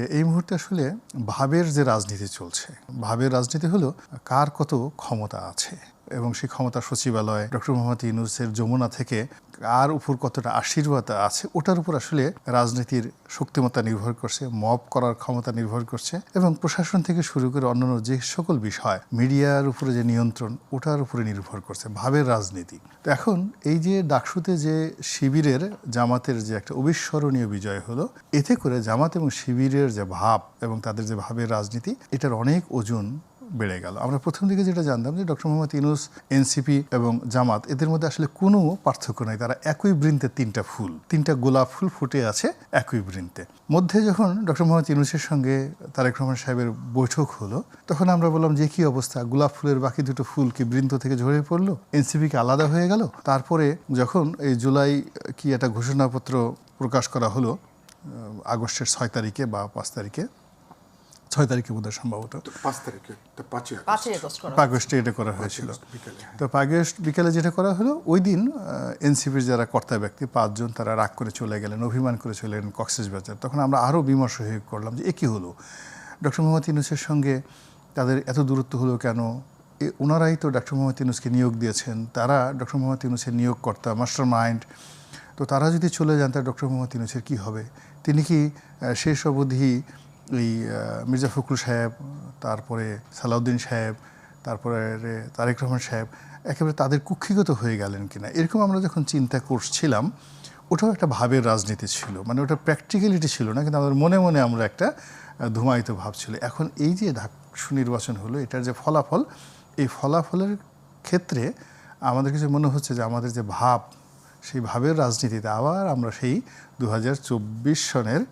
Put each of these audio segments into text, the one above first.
এই মুহূর্তে আসলে ভাবের যে রাজনীতি চলছে, ভাবের রাজনীতি হলো কার কত ক্ষমতা আছে এবং সেই ক্ষমতা সচিবালয় ডক্টর মোহাম্মদ ইউনূসের যমুনা থেকে কার উপর কতটা আশীর্বাদ আছে ওটার উপর আসলে রাজনীতির শক্তিমত্তা নির্ভর করছে, মব করার ক্ষমতা নির্ভর করছে এবং প্রশাসন থেকে শুরু করে অন্যান্য যে সকল বিষয় মিডিয়ার উপরে যে নিয়ন্ত্রণ ওটার উপরে নির্ভর করছে ভাবের রাজনীতি। তো এখন এই যে ডাকসুতে যে শিবিরের জামাতের যে একটা অবিস্মরণীয় বিজয় হলো, এতে করে জামাত এবং শিবিরের যে ভাব এবং তাদের যে ভাবের রাজনীতি এটার অনেক ওজন বেড়ে গেল। আমরা প্রথম দিকে যেটা জানতাম যে ডক্টর মোহাম্মদ ইউনূস, এনসিপি এবং জামাত এদের মধ্যে আসলে কোনো পার্থক্য নাই, তারা একই বৃন্তে তিনটা গোলাপ ফুল ফুটে আছে একই বৃন্তে। মধ্যে যখন ডক্টর মোহাম্মদ ইউনূসের সঙ্গে তারেক রহমান সাহেবের বৈঠক হলো তখন আমরা বললাম যে কি অবস্থা, গোলাপ ফুলের বাকি দুটো ফুল কি বৃন্ত থেকে ঝরে পড়লো, এনসিপি কি আলাদা হয়ে গেল? তারপরে যখন এই জুলাই কি একটা ঘোষণাপত্র প্রকাশ করা হলো আগস্টের 6 তারিখে বা 5 তারিখে, 6 তারিখে বোধহয় সম্ভবত 5 তারিখে, 5 আগস্টে এটা করা হয়েছিল। তো 5 আগস্ট বিকেলে যেটা করা হলো, ওই দিন এনসিপির যারা কর্তা ব্যক্তি 5 জন তারা রাগ করে চলে গেলেন, অভিমান করে চলে গেলেন কক্সবাজার। তখন আমরা আরও বিমর্ষ হয়ে করলাম যে এ কী হলো, ডক্টর মোহাম্মদ ইউনূসের সঙ্গে তাদের এত দূরত্ব হলো কেন? ওনারাই তো ডক্টর মোহাম্মদ ইউনূসকে নিয়োগ দিয়েছেন, তারা ডক্টর মোহাম্মদ ইউনূসের নিয়োগকর্তা, মাস্টার মাইন্ড। তো তারা যদি চলে যান তাহলে ডক্টর মোহাম্মদ ইউনূসের কী হবে? তিনি কি শেষ অবধি এই মির্জা ফখরুল সাহেব, তারপরে সালাউদ্দিন সাহেব, তারপরে তারেক রহমান সাহেব একেবারে তাদের কুক্ষিগত হয়ে গেলেন কিনা, এরকম আমরা যখন চিন্তা করছিলাম ওটাও একটা ভাবের রাজনীতি ছিল, মানে ওটা প্র্যাকটিক্যালিটি ছিল না, কিন্তু আমাদের মনে মনে আমরা একটা ধুমায়িত ভাব ছিল। এখন এই যে ডাকসু নির্বাচন হলো, এটার যে ফলাফল, এই ফলাফলের ক্ষেত্রে আমাদের কিছু মনে হচ্ছে যে আমাদের যে ভাব, সেই ভাবের রাজনীতিতে আবার আমরা সেই 2024 সনের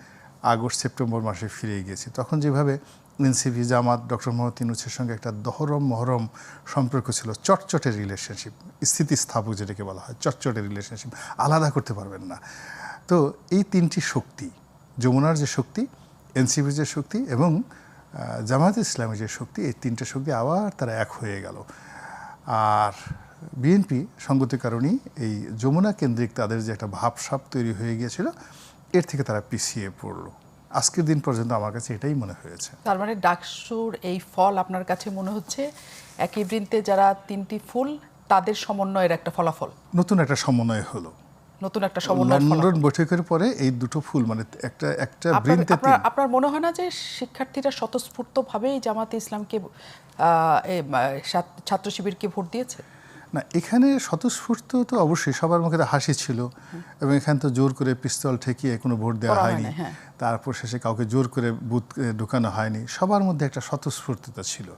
আগস্ট সেপ্টেম্বর মাসে ফিরে গিয়েছি। তখন যেভাবে এনসিপি জামাত ডক্টর মোহাম্মদ ইউনূসের সঙ্গে একটা দহরম মহরম সম্পর্ক ছিল, চটচটের রিলেশনশিপ, স্থিতিস্থাপক যেটাকে বলা হয়, চটচটের রিলেশনশিপ, আলাদা করতে পারবেন না। তো এই তিনটি শক্তি, যমুনার যে শক্তি, এনসিপির যে শক্তি এবং জামায়াতে ইসলামের যে শক্তি, এই তিনটে শক্তি আবার তারা এক হয়ে গেল। আর বিএনপি সঙ্গতির কারণেই এই যমুনা কেন্দ্রিক তাদের যে একটা ভাবসাব তৈরি হয়ে গিয়েছিল, এর থেকে তারা পিছিয়ে পড়লো। আজকের দিন পর্যন্ত আমার কাছে এটাই মনে হয়েছে। তার মানে ডাকসুর এই ফল আপনার কাছে মনে হচ্ছে একই বৃন্তে যারা তিনটি ফুল তাদের সমন্বয়ের একটা ফলাফল, নতুন একটা সমন্বয় হলো, নতুন একটা সমন্বয়। লন্ডন বৈঠকের পরে এই দুটো ফুল মানে একটা বৃন্তে। আপনার মনে হয় না যে শিক্ষার্থীরা স্বতঃস্ফূর্তভাবেই জামাতে ইসলামকে ছাত্র শিবিরকে ভোট দিয়েছে? না, এখানে স্বতঃস্ফূর্ত তো অবশ্যই, সবার মুখে হাসি ছিল এবং এখানে তো জোর করে পিস্তল ঠেকিয়ে কোনো ভোট দেওয়া হয়নি, তারপর শেষে কাউকে জোর করে বুথ ঢুকানো হয়নি, সবার মধ্যে একটা স্বতঃস্ফূর্ততা ছিল।